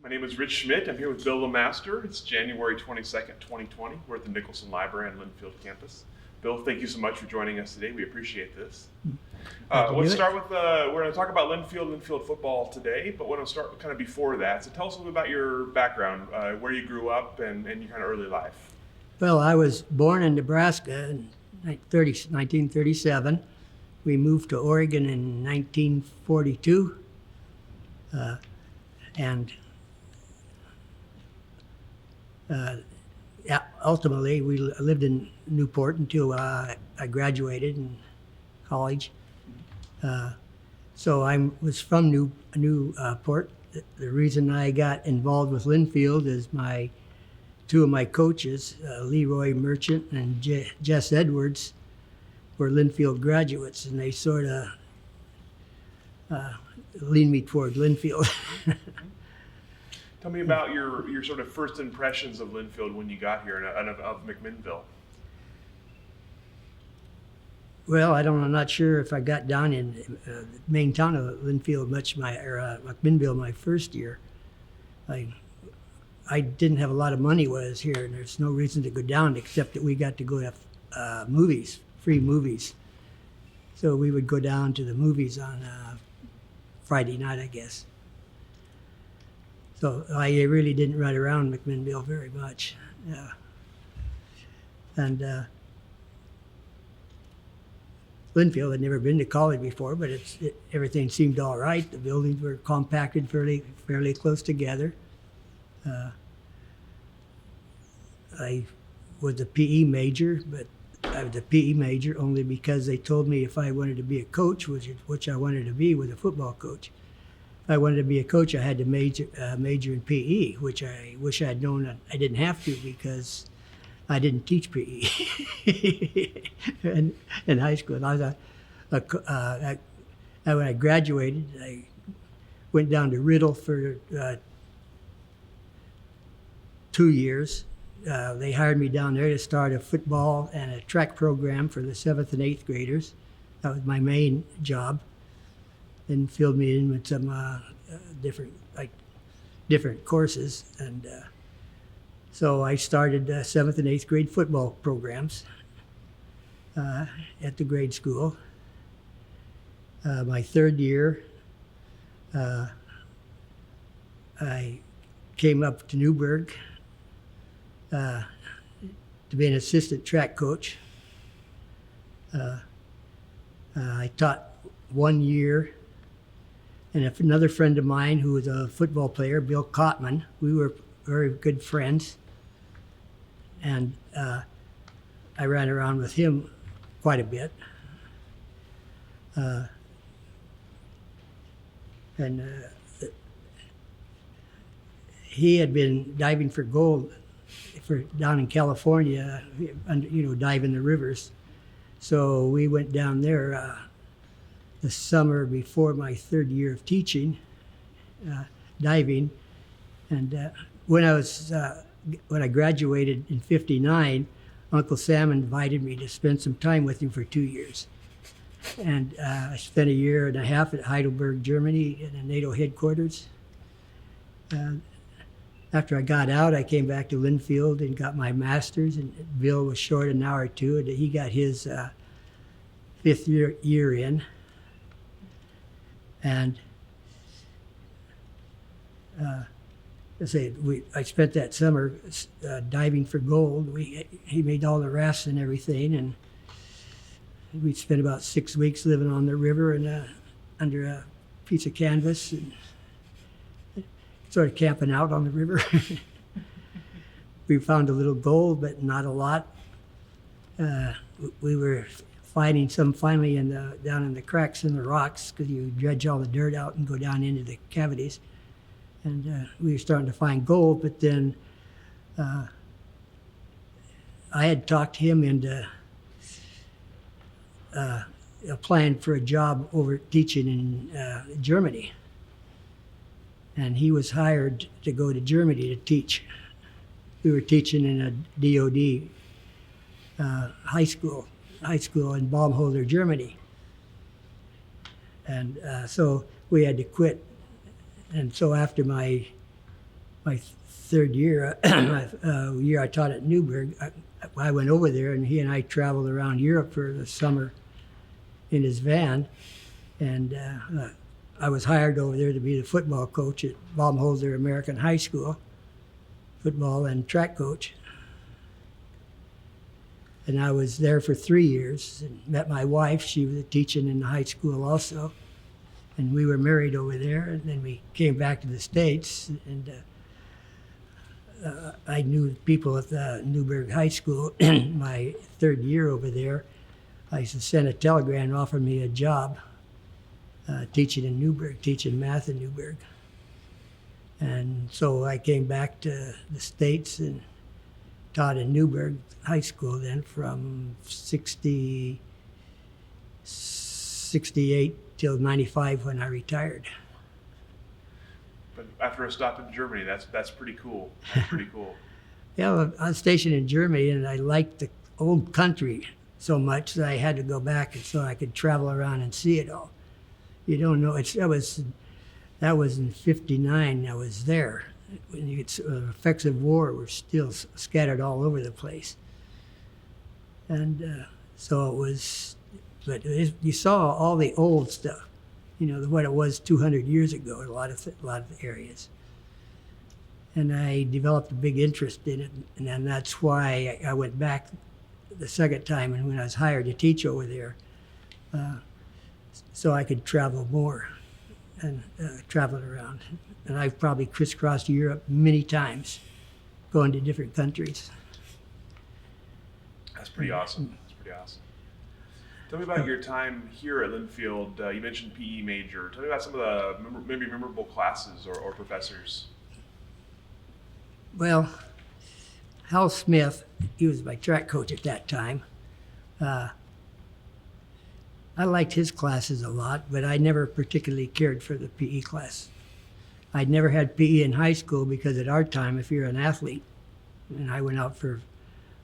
My name is Rich Schmidt. I'm here with Bill LeMaster. It's January 22nd, 2020. We're at the Nicholson Library on Linfield campus. Bill, thank you so much for joining us today. We appreciate this. Let's start with, we're going to talk about Linfield football today, but we're going to start kind of before that. So tell us a little bit about your background, where you grew up and your kind of early life. Well, I was born in Nebraska in 1937. We moved to Oregon in 1942. Ultimately, we lived in Newport until I graduated in college. So I was from Newport. The reason I got involved with Linfield is two of my coaches, Leroy Merchant and Jess Edwards, were Linfield graduates, and they sort of leaned me toward Linfield. Tell me about your sort of first impressions of Linfield when you got here and of McMinnville. Well, I'm not sure if I got down in the main town of Linfield much, McMinnville my first year. I didn't have a lot of money when I was here, and there's no reason to go down except that we got to go to movies, free movies. So we would go down to the movies on Friday night, I guess. So I really didn't run around McMinnville very much. And Linfield had never been to college before, but everything seemed all right. The buildings were compacted fairly close together. I was a PE major, but I was a PE major only because they told me if I wanted to be a coach, which I wanted to be, was a football coach. If I wanted to be a coach, I had to major in PE, which I wish I had known that I didn't have to because I didn't teach PE in high school. And I was when I graduated, I went down to Riddle for 2 years. They hired me down there to start a football and a track program for the 7th and 8th graders. That was my main job. Then filled me in with some different courses, and so I started 7th and 8th grade football programs at the grade school. My third year, I came up to Newburgh to be an assistant track coach. I taught 1 year, and another friend of mine who was a football player, Bill Cotman, we were very good friends, and I ran around with him quite a bit. He had been diving for gold down in California, diving the rivers. So we went down there the summer before my third year of teaching, diving. And when I graduated in '59, Uncle Sam invited me to spend some time with him for 2 years. And I spent 1.5 years at Heidelberg, Germany, in the NATO headquarters. After I got out, I came back to Linfield and got my master's, and Bill was short an hour or two, and he got his 5th year in. And I spent that summer diving for gold. He made all the rafts and everything, and we spent about 6 weeks living on the river and under a piece of canvas and sort of camping out on the river. We found a little gold, but not a lot. We were finding some finally down in the cracks in the rocks, because you dredge all the dirt out and go down into the cavities. And we were starting to find gold, but then I had talked him into applying for a job over teaching in Germany. And he was hired to go to Germany to teach. We were teaching in a DOD high school in Baumholder, Germany. And so we had to quit. And so after my my third year, year I taught at Newburgh, I went over there, and he and I traveled around Europe for the summer in his van, and I was hired over there to be the football coach at Baumholzer American High School, football and track coach. And I was there for 3 years and met my wife. She was teaching in the high school also. And we were married over there. And then we came back to the States. And I knew people at the Newburgh High School. My third year over there, I sent a telegram and offered me a job teaching in Newburgh, teaching math in Newburgh. And so I came back to the States and taught in Newburgh High School then from 68 till 95 when I retired. But after a stop in Germany, that's pretty cool. That's pretty cool. Yeah, I was stationed in Germany, and I liked the old country so much that I had to go back so I could travel around and see it all. You don't know. That was in '59. I was there. When effects of war were still scattered all over the place. And so it was, but you saw all the old stuff, what it was 200 years ago in a lot of areas. And I developed a big interest in it, and then that's why I went back the second time, and when I was hired to teach over there, so I could travel more and travel around. And I've probably crisscrossed Europe many times, going to different countries. That's pretty awesome. Tell me about your time here at Linfield. You mentioned PE major. Tell me about some of the maybe memorable classes or professors. Well, Hal Smith, he was my track coach at that time. I liked his classes a lot, but I never particularly cared for the PE class. I'd never had PE in high school because at our time, if you're an athlete, and I went out for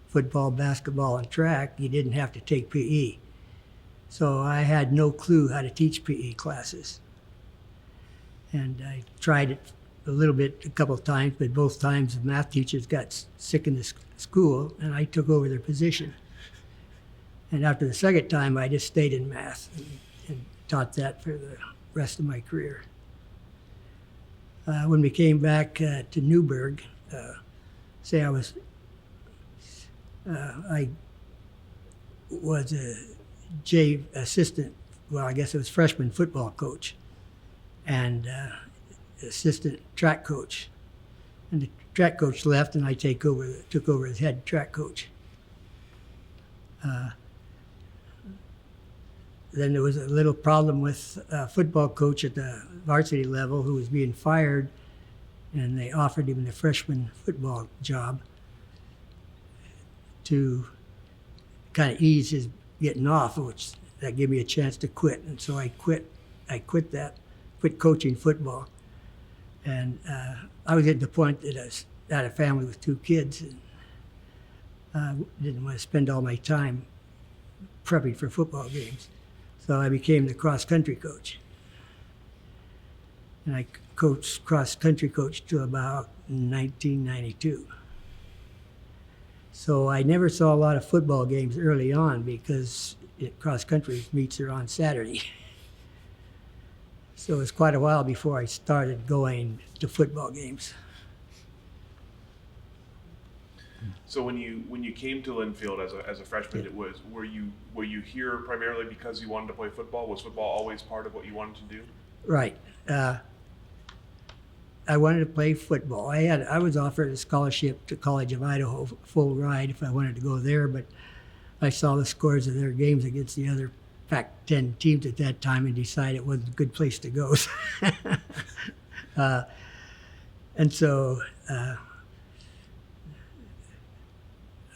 football, basketball, and track, you didn't have to take PE. So I had no clue how to teach PE classes. And I tried it a little bit a couple of times, but both times the math teachers got sick in the school, and I took over their position. And after the second time, I just stayed in math and taught that for the rest of my career. When we came back to Newburgh, I was a assistant, well, I guess it was freshman football coach and assistant track coach. And the track coach left, and I took over as head track coach. Then there was a little problem with a football coach at the varsity level who was being fired, and they offered him the freshman football job to kind of ease his getting off, which that gave me a chance to quit. And so I quit coaching football. And I was at the point that I had a family with 2 kids, and didn't want to spend all my time prepping for football games. So I became the cross-country coach. And I coached cross-country coach till about 1992. So I never saw a lot of football games early on because cross-country meets are on Saturday. So it was quite a while before I started going to football games. So when you came to Linfield as a freshman, were you here primarily because you wanted to play football? Was football always part of what you wanted to do? Right. I wanted to play football. I was offered a scholarship to College of Idaho, full ride if I wanted to go there, but I saw the scores of their games against the other Pac-10 teams at that time and decided it wasn't a good place to go. And so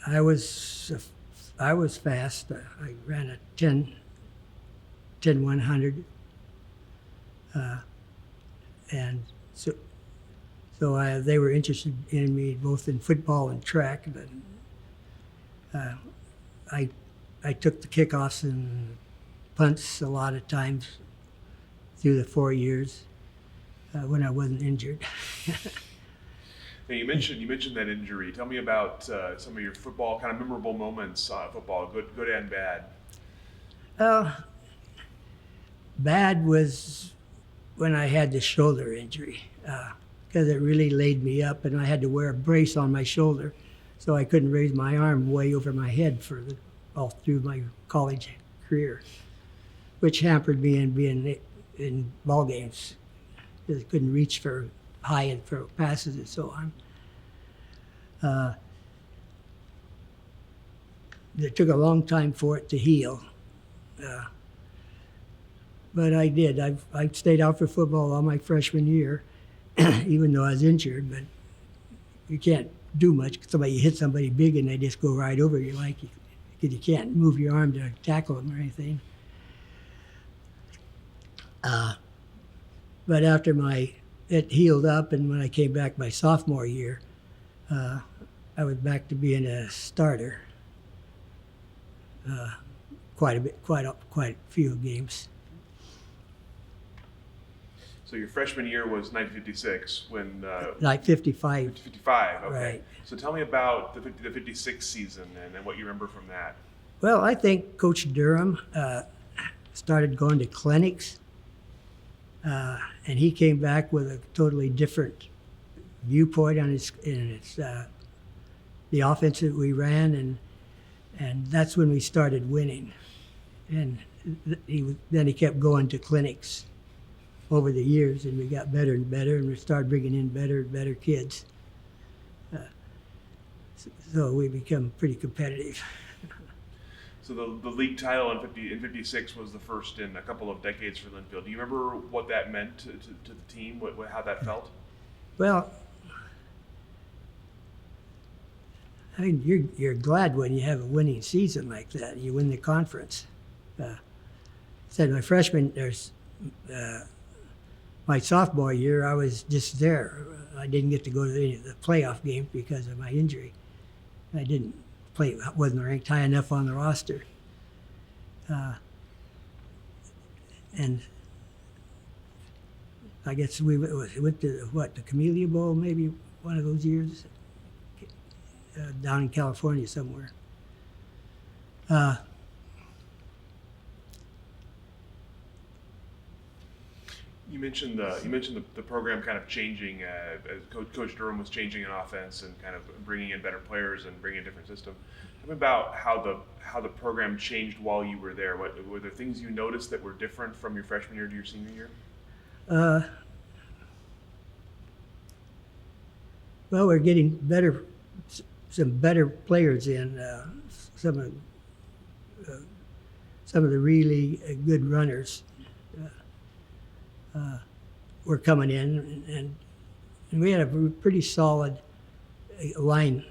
I was fast. I ran a 10-100, and so they were interested in me both in football and track. But I took the kickoffs and punts a lot of times through the 4 years when I wasn't injured. Now, you mentioned that injury. Tell me about some of your football kind of memorable moments. Football, good and bad. Bad was when I had the shoulder injury, because it really laid me up, and I had to wear a brace on my shoulder, so I couldn't raise my arm way over my head all through my college career, which hampered me in being in ball games, because I couldn't reach for high and for passes and so on. It took a long time for it to heal. But I did. I stayed out for football all my freshman year, even though I was injured. But you can't do much. You hit somebody big and they just go right over you, because you can't move your arm to tackle them or anything. But after it healed up, and when I came back my sophomore year, I was back to being a starter. Quite a few games. So your freshman year was 1956 when... Like 55. 55, okay. Right. So tell me about the 56 season and what you remember from that. Well, I think Coach Durham started going to clinics, and he came back with a totally different viewpoint on the offense that we ran, and that's when we started winning. And then he kept going to clinics over the years, and we got better and better, and we started bringing in better and better kids. So we become pretty competitive. So the league title in 56 was the first in a couple of decades for Linfield. Do you remember what that meant to the team, how that felt? Well, I mean, you're glad when you have a winning season like that. You win the conference. Said my freshman, my sophomore year, I was just there. I didn't get to go to any of the playoff games because of my injury. I didn't play, wasn't ranked high enough on the roster. And I guess we went to, the Camellia Bowl, maybe one of those years, down in California somewhere. You mentioned the program kind of changing as Coach Durham was changing an offense and kind of bringing in better players and bringing a different system. Tell me about how the program changed while you were there. Were there things you noticed that were different from your freshman year to your senior year? Well, we're getting some better players in. Some of the really good runners were coming in, and we had a pretty solid line.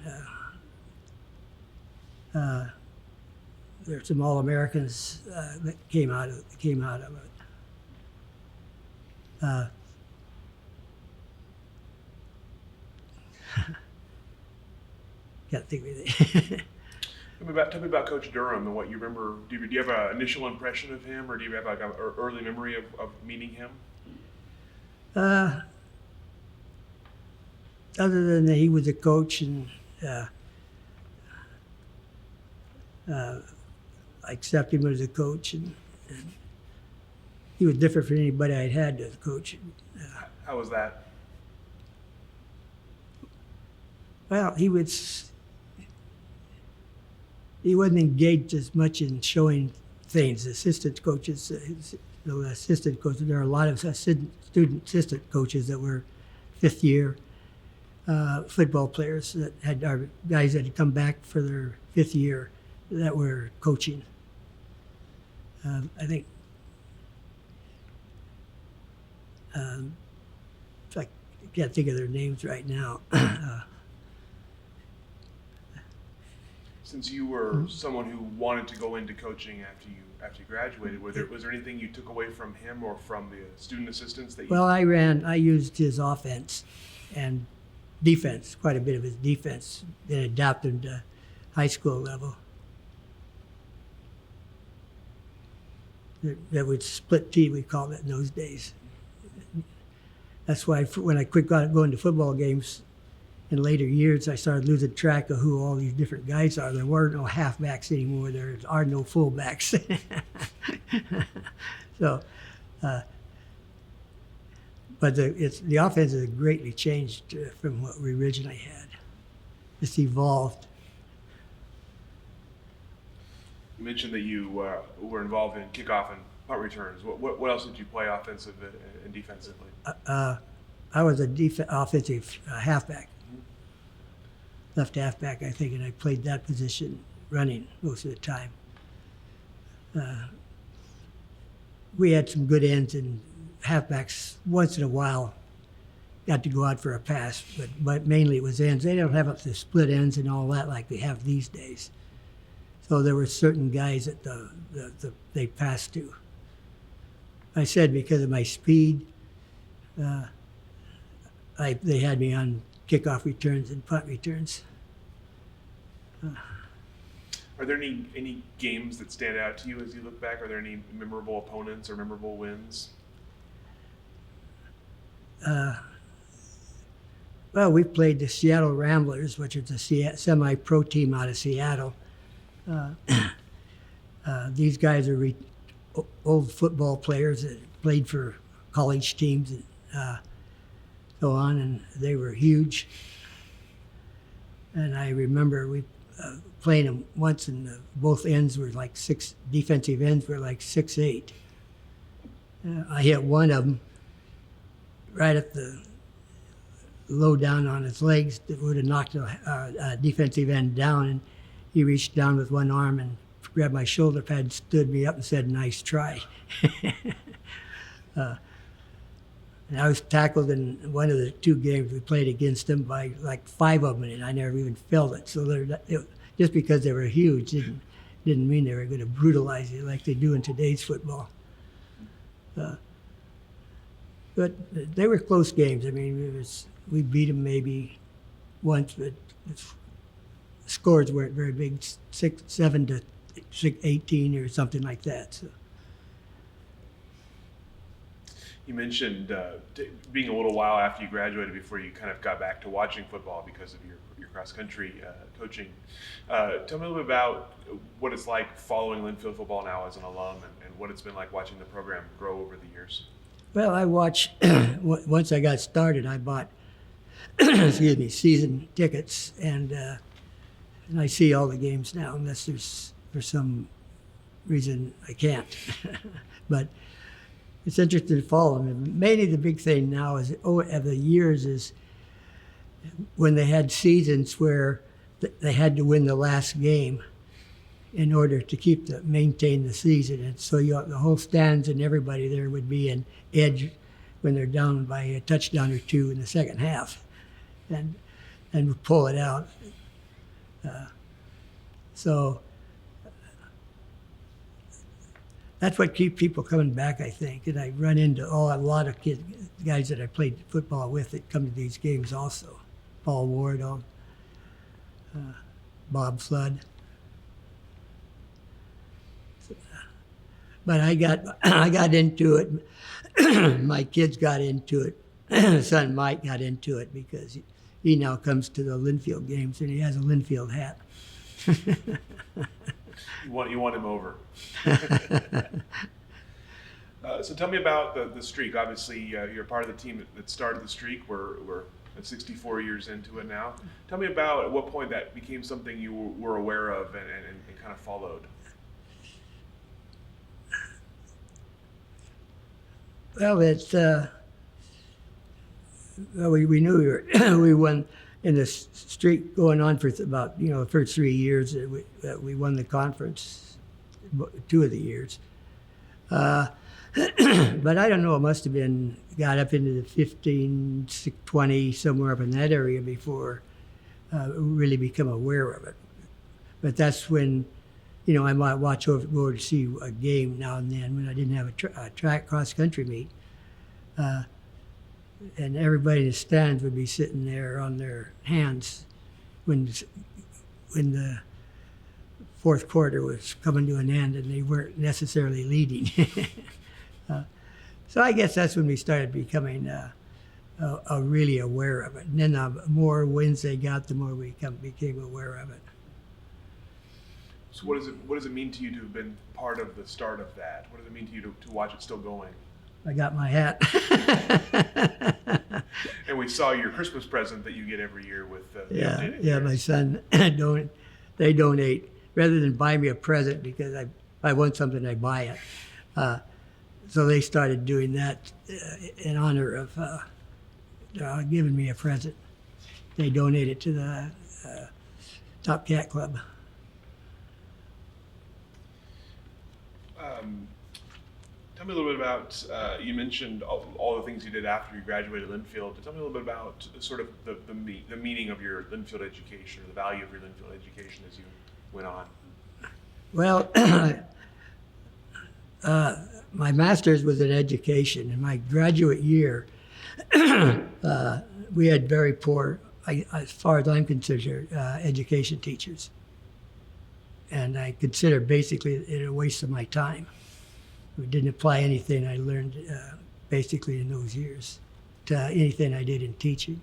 There's some All-Americans that came out of it. Can't think of anything. Tell me about Coach Durham and what you remember. Do you have an initial impression of him, or do you have like an early memory of meeting him? Other than that, he was a coach, and I accepted him as a coach, and he was different from anybody I'd had as a coach. How was that? Well, he wasn't engaged as much in showing things. Assistant coaches, there are a lot of assistant coaches that were fifth-year football players that are guys that had come back for their fifth year that were coaching. I think I can't think of their names right now. Since you were someone who wanted to go into coaching after you graduated, was there anything you took away from him or from the student assistants that you? Well, I used his offense and defense, quite a bit of his defense, and adapted to high school level. That would split team, we called it in those days. That's why when I quit going to football games, in later years, I started losing track of who all these different guys are. There were no halfbacks anymore. There are no fullbacks. So, but the offense has greatly changed from what we originally had. It's evolved. You mentioned that you were involved in kickoff and punt returns. What else did you play offensive and defensively? I was a offensive halfback, left halfback, I think, and I played that position running most of the time. We had some good ends, and halfbacks once in a while got to go out for a pass, but mainly it was ends. They don't have the split ends and all that like they have these days. So there were certain guys that they passed to. I said because of my speed, they had me on kickoff returns and punt returns. Are there any games that stand out to you as you look back? Are there any memorable opponents or memorable wins? Well, we played the Seattle Ramblers, which is a semi-pro team out of Seattle. These guys are old football players that played for college teams and so on, and they were huge. And I remember we playing them once, and both ends were like defensive ends were like 6'8". I hit one of them right at the low down on his legs that would have knocked a defensive end down, and he reached down with one arm and grabbed my shoulder pad, stood me up and said, "Nice try." And I was tackled in one of the two games we played against them by like 5 of them, and I never even felt it. So just because they were huge didn't mean they were going to brutalize you like they do in today's football. But they were close games. I mean, we beat them maybe once, but the scores weren't very big, 7 to 18 or something like that. So. You mentioned being a little while after you graduated before you kind of got back to watching football because of your cross-country coaching. Tell me a little bit about what it's like following Linfield football now as an alum and what it's been like watching the program grow over the years. Well, I watched, once I got started, I bought, season tickets, and I see all the games now, unless for some reason I can't. But it's interesting to follow them. Mainly the big thing now is over the years is when they had seasons where they had to win the last game in order to maintain the season. And so the whole stands and everybody there would be an edge when they're down by a touchdown or two in the second half, and pull it out. So that's what keeps people coming back, I think. And I run into a lot of guys that I played football with that come to these games also. Paul Ward, Bob Flood. But I got into it. My kids got into it. Son Mike got into it because he now comes to the Linfield games and he has a Linfield hat. You want him over. So tell me about the streak. Obviously, you're part of the team that started the streak. We're at 64 years into it now. Tell me about at what point that became something you were aware of and kind of followed. Well, we knew we won in the streak going on for about the first 3 years that we won the conference, 2 of the years. But I don't know, it must have got up into the 15, 20, somewhere up in that area before really become aware of it. But that's when, I might go to see a game now and then when I didn't have a track cross-country meet. And everybody in the stands would be sitting there on their hands when the fourth quarter was coming to an end and they weren't necessarily leading. So I guess that's when we started becoming really aware of it. And then the more wins they got, the more we became aware of it. So what does it mean to you to have been part of the start of that? What does it mean to you to watch it still going? I got my hat. And we saw your Christmas present that you get every year with the updated Yeah, years. my son, they donate. Rather than buy me a present, because if I want something, I buy it. So they started doing that in honor of giving me a present. They donated to the Top Cat Club. Tell me a little bit about, you mentioned all the things you did after you graduated Linfield. Tell me a little bit about sort of the meaning of your Linfield education, or the value of your Linfield education as you went on. Well, my master's was in education. In my graduate year, we had very poor, as far as I'm concerned, education teachers. And I consider basically it a waste of my time. We didn't apply anything I learned basically in those years to anything I did in teaching.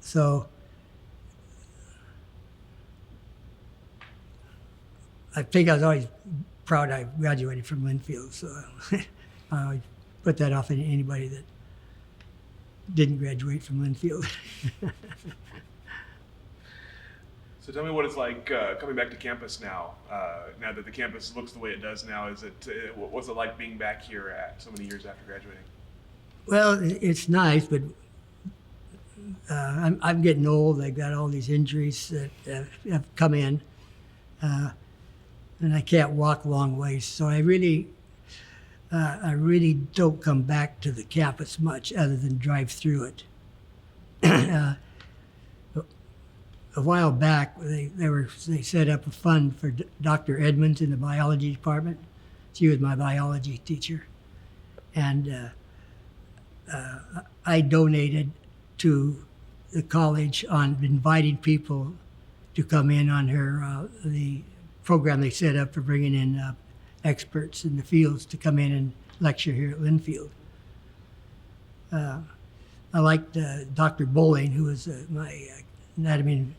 So I think I was always proud I graduated from Linfield, so I always put that off on anybody that didn't graduate from Linfield. So tell me what it's like coming back to campus now. Now that the campus looks the way it does now, what's it like being back here at so many years after graduating? Well, it's nice, but I'm getting old. I've got all these injuries that have come in, and I can't walk long ways. So I really don't come back to the campus much, other than drive through it. A while back, they set up a fund for Dr. Edmonds in the biology department. She was my biology teacher, and I donated to the college on inviting people to come in on her the program they set up for bringing in experts in the fields to come in and lecture here at Linfield. I liked Dr. Bowling, who was my anatomy and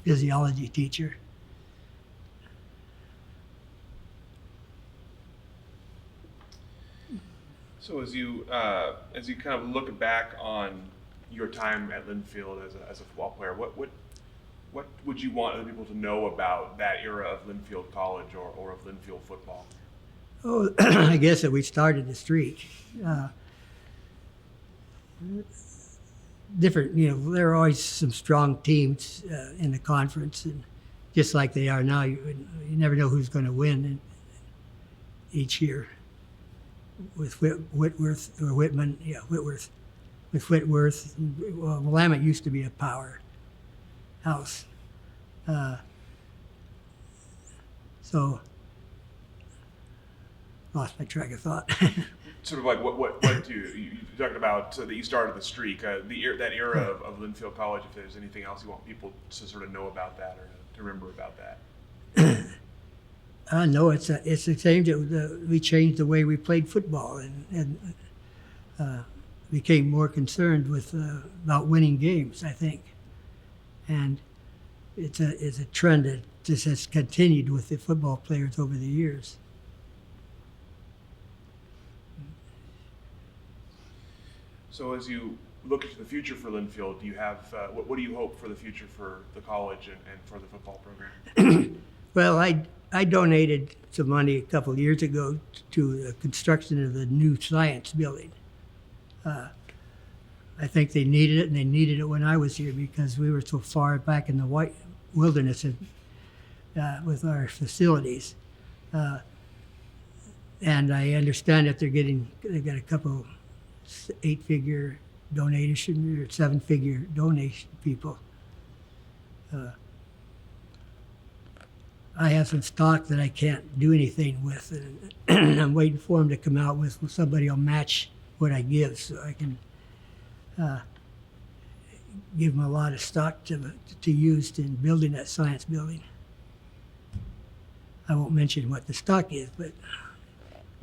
physiology teacher. So as you kind of look back on your time at Linfield as a football player, what would you want other people to know about that era of Linfield College or of Linfield football? Oh, I guess that we started the streak. Different, there are always some strong teams in the conference, and just like they are now, you never know who's going to win each year. With Whitworth or Whitman, Whitworth. With Whitworth, well, Willamette used to be a powerhouse. So, lost my track of thought. Sort of like what do you talking about that you started the streak, that era of Linfield College? If there's anything else you want people to sort of know about that or to remember about that? No, it's a change. We changed the way we played football and became more concerned with about winning games, I think. And it's a trend that just has continued with the football players over the years. So as you look into the future for Linfield, do you have what do you hope for the future for the college and for the football program? Well, I donated some money a couple of years ago to the construction of the new science building. I think they needed it, and they needed it when I was here because we were so far back in the white wilderness with our facilities. And I understand that they've got a couple 8-figure donation or 7-figure donation people. I have some stock that I can't do anything with, and I'm waiting for them to come out with somebody will match what I give, so I can give them a lot of stock to use in building that science building. I won't mention what the stock is, but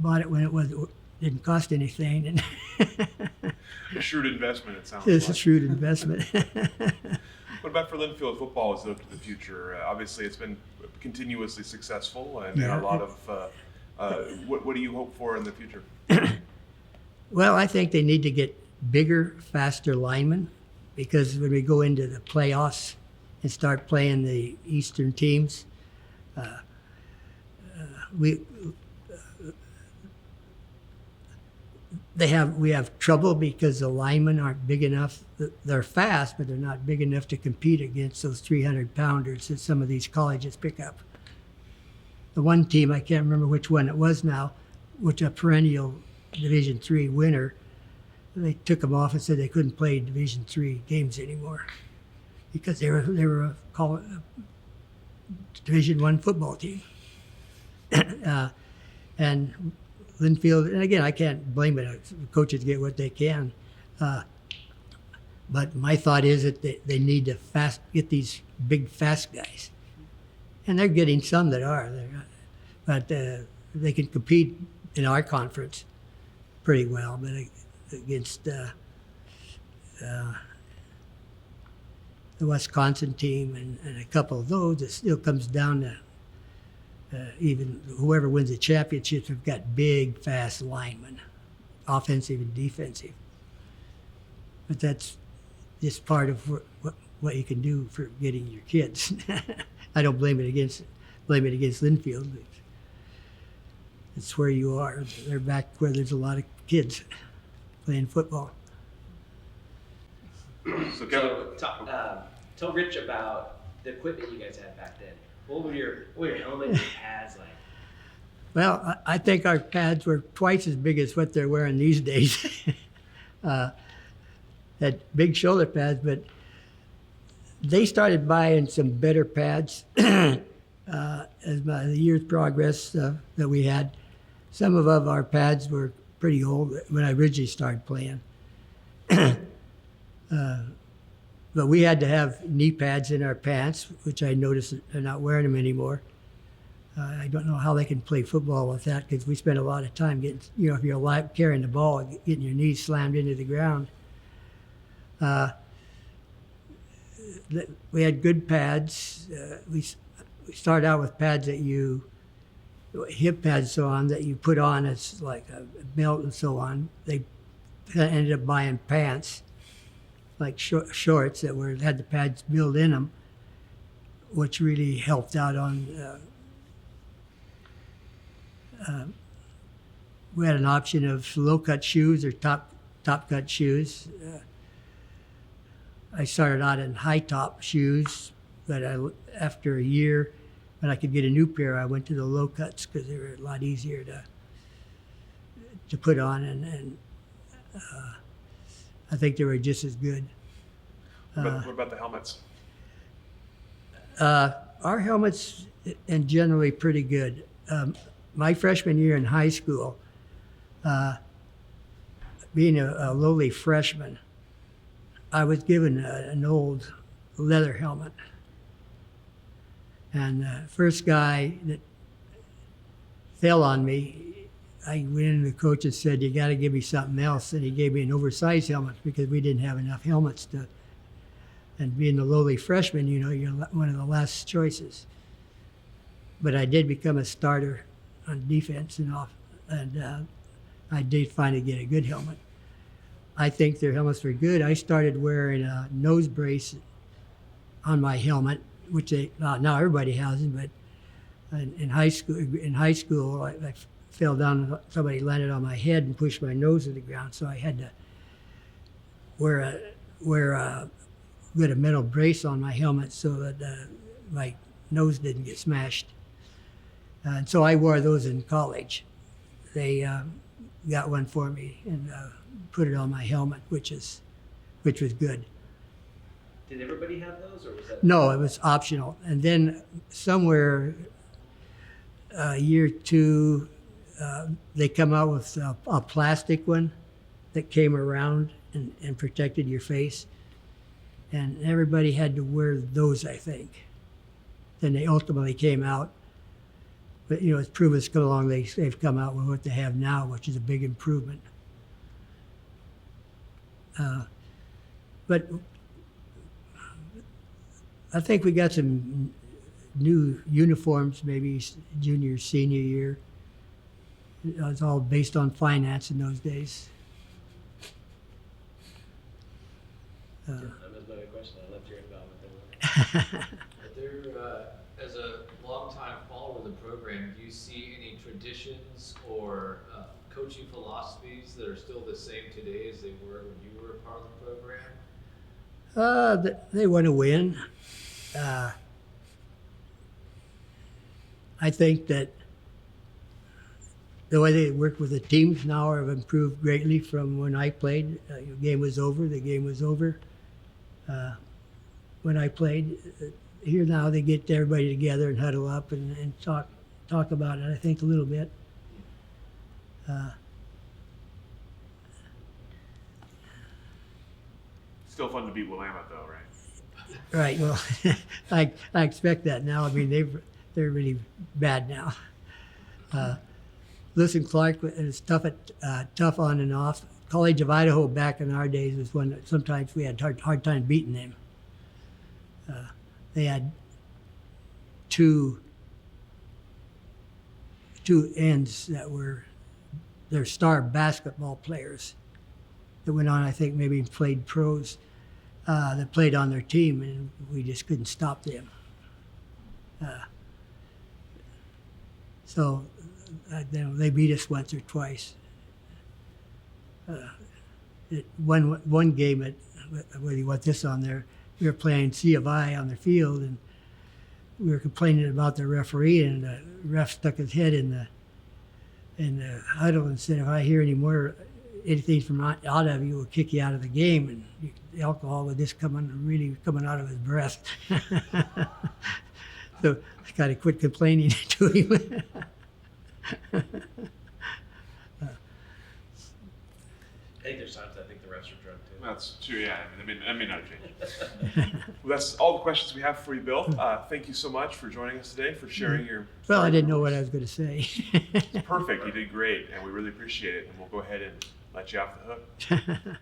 bought it when didn't cost anything, and A shrewd investment, it sounds it's a like. shrewd investment. What about for Linfield football as they look to the future? Obviously, it's been continuously successful, and Yeah. a lot of. What do you hope for in the future? Well, I think they need to get bigger, faster linemen, because when we go into the playoffs and start playing the Eastern teams, we have trouble because the linemen aren't big enough. They're fast, but they're not big enough to compete against those 300-pounders that some of these colleges pick up. The one team, I can't remember which one it was now, which a perennial Division III winner, they took them off and said they couldn't play Division III games anymore because they were a Division I football team. And Linfield, and again, I can't blame it. The coaches get what they can. But my thought is that they need to get these big, fast guys. And they're getting some that are. But they can compete in our conference pretty well. But against the Wisconsin team and a couple of those, it still comes down to even whoever wins the championship have got big, fast linemen, offensive and defensive. But that's just part of what you can do for getting your kids. I don't blame it against Linfield. It's where you are. They're back where there's a lot of kids playing football. So, Kevin, Tell Rich about the equipment you guys had back then. What were your helmet and pads like? Well, I think our pads were twice as big as what they're wearing these days. Had big shoulder pads, but they started buying some better pads as the years progressed that we had. Some of our pads were pretty old when I originally started playing. But we had to have knee pads in our pants, which I noticed they're not wearing them anymore. I don't know how they can play football with that because we spend a lot of time getting, if you're alive, carrying the ball, getting your knees slammed into the ground. We had good pads. We started out with pads hip pads and so on, that you put on as like a belt and so on. They ended up buying pants, like shorts that had the pads built in them, which really helped out on. We had an option of low-cut shoes or top-cut shoes. I started out in high-top shoes, but after a year, when I could get a new pair, I went to the low-cuts because they were a lot easier to put on, and I think they were just as good. what about the helmets? Our helmets, and generally pretty good. My freshman year in high school, being a lowly freshman, I was given an old leather helmet. And the first guy that fell on me, I went into the coach and said, "You got to give me something else." And he gave me an oversized helmet because we didn't have enough helmets and being a lowly freshman, you're one of the last choices. But I did become a starter on defense and I did finally get a good helmet. I think their helmets were good. I started wearing a nose brace on my helmet, which now everybody has them, but in high school, I fell down and somebody landed on my head and pushed my nose to the ground, so I had to wear a metal brace on my helmet so that my nose didn't get smashed. And so I wore those in college. They got one for me and put it on my helmet, which was good. Did everybody have those, or was that? No, it was optional. And then somewhere year two, they come out with a plastic one that came around and protected your face. And everybody had to wear those, I think. Then they ultimately came out but it's proven it's come along. They've come out with what they have now, which is a big improvement. But I think we got some new uniforms, maybe junior, senior year. It was all based on finance in those days. That was my question. I loved your involvement there. Are there, as a longtime follower of the program, do you see any traditions or coaching philosophies that are still the same today as they were when you were a part of the program? They want to win. I think that the way they work with the teams now have improved greatly from when I played. The game was over. The game was over. When I played, here now they get everybody together and huddle up and talk about it. I think a little bit. Still fun to beat Willamette, though, right? Right. Well, I expect that now. I mean, they're really bad now. Lewis and Clark is tough on and off. College of Idaho back in our days was one that sometimes we had hard time beating them. They had two ends that were their star basketball players that went on, I think, maybe played pros that played on their team, and we just couldn't stop them. So they beat us once or twice. One game, whether you want this on there, we were playing C of I on the field, and we were complaining about the referee, and the ref stuck his head in the huddle and said, "If I hear anything from out of you, will kick you out of the game." And the alcohol was just coming out of his breath. So I kind of quit complaining to him. I think there's times I think the refs are drunk too. That's true, yeah. I mean, not change. Well, that's all the questions we have for you, Bill. Thank you so much for joining us today, for sharing your... Well, I didn't know what I was going to say. Perfect. You did great, and we really appreciate it. And we'll go ahead and let you off the hook.